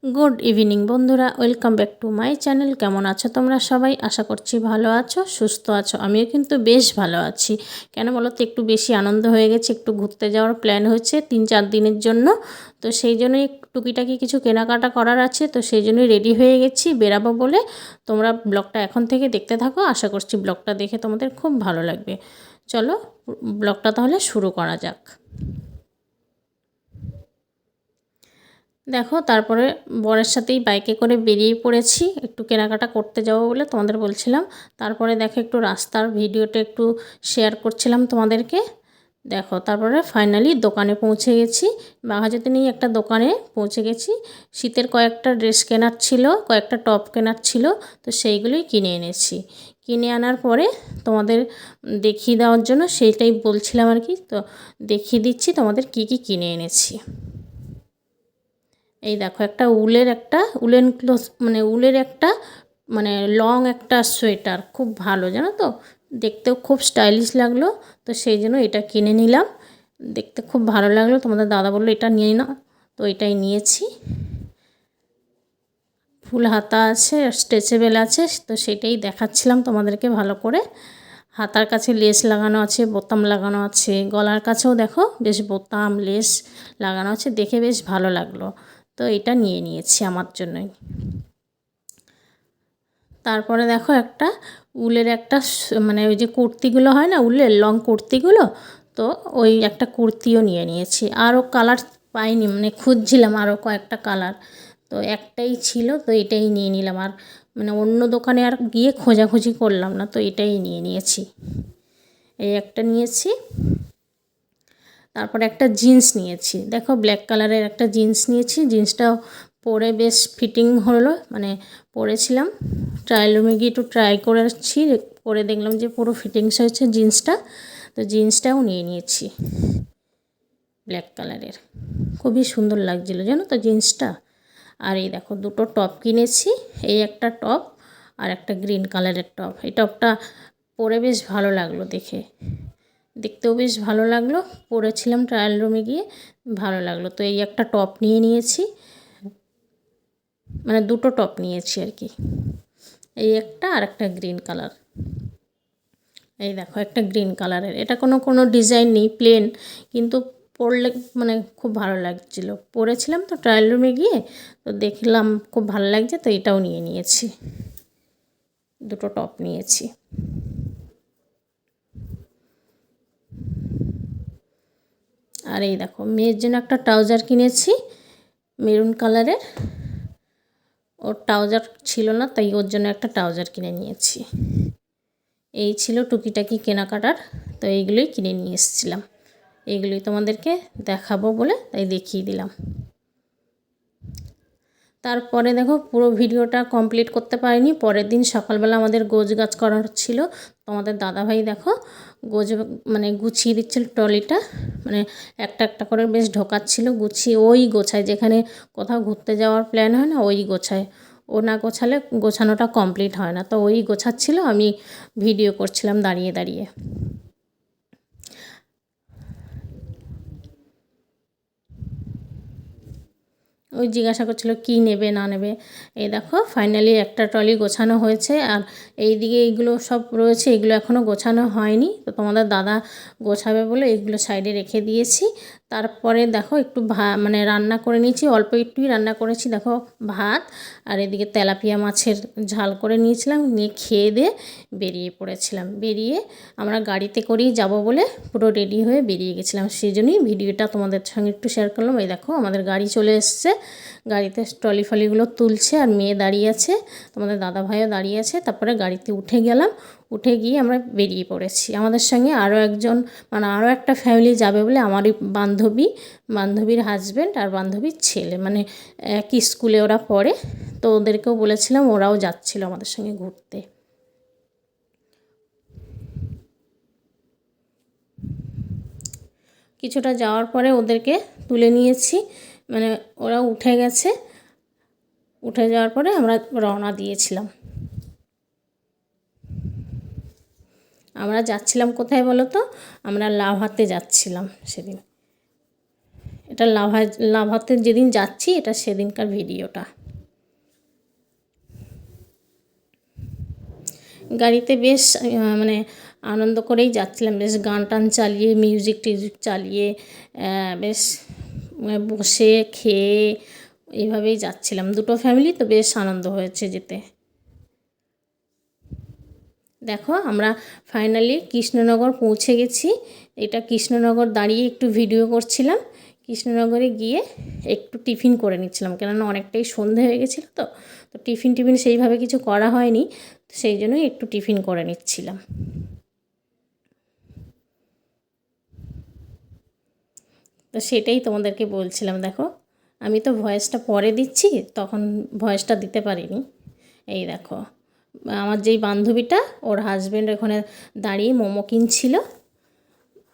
Good evening বন্ধুরা, welcome back to my channel. কেমন আছো তোমরা সবাই? আশা করছি ভালো আছো, সুস্থ আছো। আমিও কিন্তু বেশ ভালো আছি। কেন বলো তো, একটু বেশি আনন্দ হয়ে গেছে। একটু ঘুরতে যাওয়ার প্ল্যান হয়েছে 3-4 দিনের জন্য। তো সেই জন্যই টুকিটাকি কিছু কেনাকাটা করার আছে, তো সেই জন্যই রেডি হয়ে গেছি বেরাবো বলে। তোমরা ব্লগটা এখন থেকে দেখতে থাকো, আশা করছি ব্লগটা দেখে তোমাদের খুব ভালো লাগবে। চলো ব্লগটা তাহলে শুরু করা যাক। দেখো, তারপরে বরের সাথেই বাইকে করে বেরিয়ে পড়েছি একটু কেনাকাটা করতে যাবো বলে, তোমাদের বলছিলাম। তারপরে দেখো, একটু রাস্তার ভিডিওটা একটু শেয়ার করছিলাম তোমাদেরকে। দেখো, তারপরে ফাইনালি দোকানে পৌঁছে গেছি। বাঘাযতীনেই একটা দোকানে পৌঁছে গেছি। শীতের কয়েকটা ড্রেস কেনার ছিল, কয়েকটা টপ কেনার ছিল, তো সেইগুলোই কিনে এনেছি। কিনে আনার পরে তোমাদের দেখিয়ে দেওয়ার জন্য সেইটাই বলছিলাম আর কি। তো দেখিয়ে দিচ্ছি তোমাদের কি কি কিনে এনেছি। এই দেখো, একটা উলেন ক্লোথ, মানে উলের একটা মানে লং একটা সোয়েটার, খুব ভালো জানো তো, দেখতেও খুব স্টাইলিশ লাগলো। তো সেই জন্য এটা কিনে নিলাম। দেখতে খুব ভালো লাগলো, তোমাদের দাদা বললো এটা নিয়ে নাও, তো এটাই নিয়েছি। ফুল হাতা আছে, স্ট্রেচেবেল আছে, তো সেটাই দেখাচ্ছিলাম তোমাদেরকে ভালো করে। হাতার কাছে লেস লাগানো আছে, বোতাম লাগানো আছে, গলার কাছেও দেখো বেশ বোতাম লেস লাগানো আছে, দেখে বেশ ভালো লাগলো। তো এটা নিয়ে নিয়েছি আমার জন্যই। তারপরে দেখো, একটা উলের একটা মানে ওই যে কুর্তিগুলো হয় না, উলের লং কুর্তিগুলো, তো ওই একটা কুর্তিও নিয়ে নিয়েছি। আরও কালার পাইনি, মানে খুঁজছিলাম আরও কয়েকটা কালার, তো একটাই ছিল, তো এটাই নিয়ে নিলাম। আর মানে অন্য দোকানে আর গিয়ে খোঁজাখুঁজি করলাম না, তো এটাই নিয়ে নিয়েছি। এই একটা নিয়েছি। তারপরে একটা জিন্স নিয়েছি, দেখো ব্ল্যাক কালারের একটা জিন্স নিয়েছি। জিন্সটাও পরে বেশ ফিটিং হলো, মানে পরেছিলাম, ট্রায়াল রুমে গিয়ে একটু ট্রাই করেছি, পরে দেখলাম যে পুরো ফিটিংস হয়েছে জিন্সটা। তো জিন্সটাও নিয়ে নিয়েছি ব্ল্যাক কালারের, খুবই সুন্দর লাগছিলো জানো তো জিন্সটা। আর এই দেখো, দুটো টপ কিনেছি। এই একটা টপ আর একটা গ্রিন কালারের টপ। এই টপটা পরে বেশ ভালো লাগলো, দেখতেও বেশ ভালো লাগলো। পরেছিলাম ট্রায়াল রুমে গিয়ে, ভালো লাগলো। তো এই একটা টপ নিয়ে নিয়েছি, মানে দুটো টপ নিয়েছি আর কি। এই একটা আর একটা গ্রিন কালার। এই দেখো, একটা গ্রিন কালারের, এটা কোনো ডিজাইন নেই, প্লেন, কিন্তু পরলে মানে খুব ভালো লাগছিলো। পরেছিলাম তো ট্রায়াল রুমে গিয়ে, তো দেখলাম খুব ভালো লাগছে, তো এটাও নিয়ে নিয়েছি। দুটো টপ নিয়েছি। আর এই দেখো, মেয়ের জন্য একটা ট্রাউজার কিনেছি মেরুন কালারের। ওর ট্রাউজার ছিল না, তাই ওর জন্য একটা ট্রাউজার কিনে নিয়েছি। এই ছিল টুকিটাকি কেনাকাটার, তো এইগুলোই কিনে নিয়ে এসেছিলাম। এইগুলোই তোমাদেরকে দেখাবো বলে তাই দেখিয়ে দিলাম। তারপরে দেখো, পুরো ভিডিওটা কমপ্লিট করতে পারিনি। পরের দিন সকালবেলা আমাদের গোছগাছ করার ছিল, তো আমাদের দাদাভাই দেখো মানে গুছিয়ে দিচ্ছিল ট্রলিটা, মানে একটা একটা করে বেশ ঢোকাচ্ছিল, গুছিয়ে ওই গোছায়, যেখানে কোথাও ঘুরতে যাওয়ার প্ল্যান হয় না ওই গোছায়। ও না গোছালে গোছানোটা কমপ্লিট হয় না, তো ওই গোছাচ্ছিল, আমি ভিডিও করছিলাম দাঁড়িয়ে দাঁড়িয়ে। ওই জিজ্ঞাসা করছিল কি নেবে না নেবে। এই দেখো, ফাইনালি একটা ট্রলি গোছানো হয়েছে। আর এই দিকে এইগুলো সব রয়েছে, এগুলো এখনও গোছানো হয়নি, তো তোমাদের দাদা গোছাবে বলে এগুলো সাইডে রেখে দিয়েছি। তারপরে দেখো, একটু মানে রান্না করে নিয়েছি, অল্প একটুই রান্না করেছি। দেখো, ভাত আর এদিকে তেলাপিয়া মাছের ঝাল করে নিয়েছিলাম, নিয়ে খেয়ে দিয়ে বেরিয়ে পড়েছিলাম। বেরিয়ে আমরা গাড়িতে করেই যাব বলে পুরো রেডি হয়ে বেরিয়ে গেছিলাম, সেই জন্যই ভিডিওটা তোমাদের সঙ্গে একটু শেয়ার করলাম। এই দেখো, আমাদের গাড়ি চলে এসছে, গাড়িতে ট্রলি ফলিগুলো তুলছে, আর মেয়ে দাঁড়িয়ে আছে, তোমাদের দাদা ভাইও দাঁড়িয়ে আছে। তারপরে গাড়িতে উঠে গেলাম, উঠে গিয়ে আমরা বেরিয়ে পড়েছি। আমাদের সঙ্গে আরও একজন, মানে আরও একটা ফ্যামিলি যাবে বলে, আমারই বান্ধবীর হাজব্যান্ড আর বান্ধবীর ছেলে, মানে একই স্কুলে ওরা পড়ে, তো ওদেরকেও বলেছিলাম, ওরাও যাচ্ছিল আমাদের সঙ্গে ঘুরতে। কিছুটা যাওয়ার পরে ওদেরকে তুলে নিয়েছি, মানে ওরা উঠে গেছে। উঠে যাওয়ার পরে আমরা রওনা দিয়েছিলাম। আমরা যাচ্ছিলাম কোথায় বলো তো? আমরা লাভাতে যাচ্ছিলাম সেদিন। এটা লাভাতে যেদিন যাচ্ছি এটা সেদিনকার ভিডিওটা। গাড়িতে বেশ মানে আনন্দ করেই যাচ্ছিলাম, বেশ গান টান চালিয়ে, মিউজিক টিউজিক চালিয়ে বেশ বসে খেয়ে এইভাবেই যাচ্ছিলাম। দুটো ফ্যামিলি তো বেশ আনন্দ হয়েছে যেতে। দেখো আমরা ফাইনালি কৃষ্ণনগর পৌঁছে গেছি। এটা কৃষ্ণনগর দাঁড়িয়ে একটু ভিডিও করছিলাম। কৃষ্ণনগরে গিয়ে একটু টিফিন করে নিচ্ছিলাম, কেননা অনেকটাই সন্ধে হয়ে গেছিলো তো টিফিন সেইভাবে কিছু করা হয়নি, সেই জন্যই একটু টিফিন করে নিচ্ছিলাম। তো সেটাই তোমাদেরকে বলছিলাম। দেখো আমি তো ভয়েসটা পরে দিচ্ছি, তখন ভয়েসটা দিতে পারিনি। এই দেখো আমার যেই বান্ধবীটা, ওর হাজব্যান্ড ওখানে দাঁড়িয়ে মোমো কিনছিল,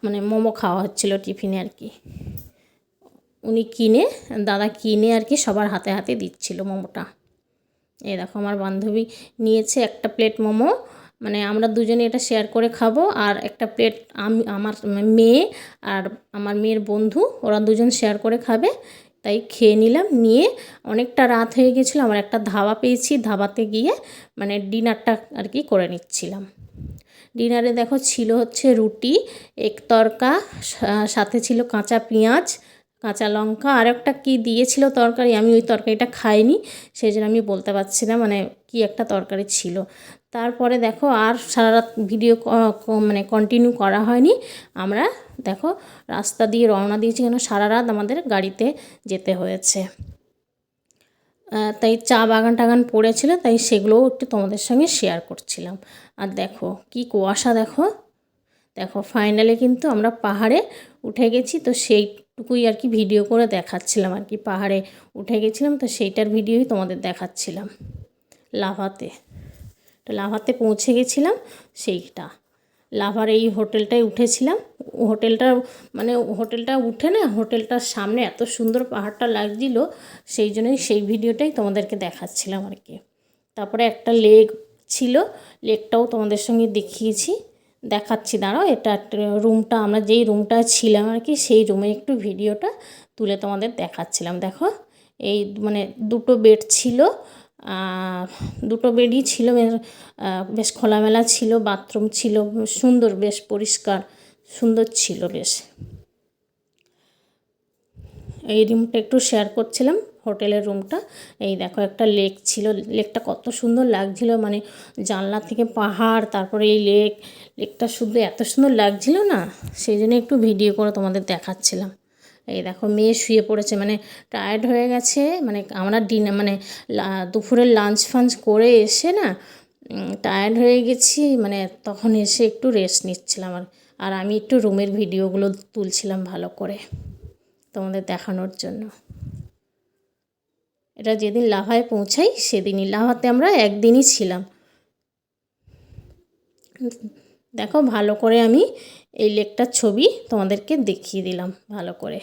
মানে মোমো খাওয়া হচ্ছিল টিফিনে আর কি। উনি দাদা কিনে আর কি সবার হাতে হাতে দিচ্ছিল মোমোটা। এই দেখো আমার বান্ধবী নিয়েছে একটা প্লেট মোমো, মানে আমরা দুজনে এটা শেয়ার করে খাবো, আর একটা প্লেট আমার মেয়ে আর আমার মেয়ের বন্ধু, ওরা দুজন শেয়ার করে খাবে। তাই খেয়ে নিলাম। নিয়ে অনেকটা রাত হয়ে গেছিলো, আমার একটা ধাবা পেয়েছি, ধাবাতে গিয়ে মানে ডিনারটা আর কি করে নিচ্ছিলাম। ডিনারে দেখো ছিল হচ্ছে রুটি, এক তরকা, সাথে ছিল কাঁচা পেঁয়াজ, কাঁচা লঙ্কা, আর একটা কী দিয়েছিল তরকারি, আমি ওই তরকারিটা খাইনি, সেই জন্য আমি বলতে পারছি না মানে কি একটা তরকারি ছিল। তারপরে দেখো আর সারা রাত ভিডিও মানে কন্টিনিউ করা হয়নি। আমরা দেখো রাস্তা দিয়ে রওনা দিয়েছি, কেন সারা রাত আমাদের গাড়িতে যেতে হয়েছে। তাই চা বাগান টাগান পড়েছিল, তাই সেগুলোও একটু তোমাদের সঙ্গে শেয়ার করছিলাম। আর দেখো কি কুয়াশা, দেখো দেখো ফাইনালি কিন্তু আমরা পাহাড়ে উঠে গেছি। তো সেইটুকুই আর কি ভিডিও করে দেখাচ্ছিলাম আর কি, পাহাড়ে উঠে গেছিলাম তো সেইটার ভিডিওই তোমাদের দেখাচ্ছিলাম। লাভাতে, তো লাভাতে পৌঁছে গেছিলাম সেইটা। লাভার এই হোটেলটায় উঠেছিলাম। হোটেলটা উঠে না, হোটেলটার সামনে এত সুন্দর পাহাড়টা লাগছিল, সেই জন্যই সেই ভিডিওটাই তোমাদেরকে দেখাচ্ছিলাম আর কি। তারপরে একটা লেক ছিল, লেকটাও তোমাদের সঙ্গে দেখাচ্ছি। দাঁড়াও, এটা রুমটা, আমরা যেই রুমটা ছিলাম আর কি, সেই রুমে একটু ভিডিওটা তুলে তোমাদের দেখাচ্ছিলাম। দেখো এই মানে দুটো বেড ছিল, দুটো বেডই ছিল, বেশ খোলামেলা ছিল, বাথরুম ছিল সুন্দর, বেশ পরিষ্কার সুন্দর ছিল বেশ। এই রুমটা একটু শেয়ার করছিলাম, হোটেলের রুমটা। এই দেখো একটা লেক ছিল, লেকটা কত সুন্দর লাগছিল, মানে জানলা থেকে পাহাড়, তারপরে এই লেকটা শুধু এত সুন্দর লাগছিল না, সেই জন্য একটু ভিডিও করে তোমাদের দেখাচ্ছিলাম। এই দেখো মেয়ে শুয়ে পড়েছে, মানে টায়ার্ড হয়ে গেছে, মানে আমরা দুপুরের লাঞ্চ ফাঞ্চ করে এসে না টায়ার্ড হয়ে গেছি, মানে তখন এসে একটু রেস্ট নিচ্ছিলাম। আর আমি একটু রুমের ভিডিওগুলো তুলছিলাম ভালো করে তোমাদের দেখানোর জন্য। এটা যেদিন লাভায় পৌঁছাই সেদিনই, লাভাতে আমরা একদিনই ছিলাম। দেখো ভালো করে আমি এই লেকটার ছবি তোমাদেরকে দেখিয়ে দিলাম ভালো করে।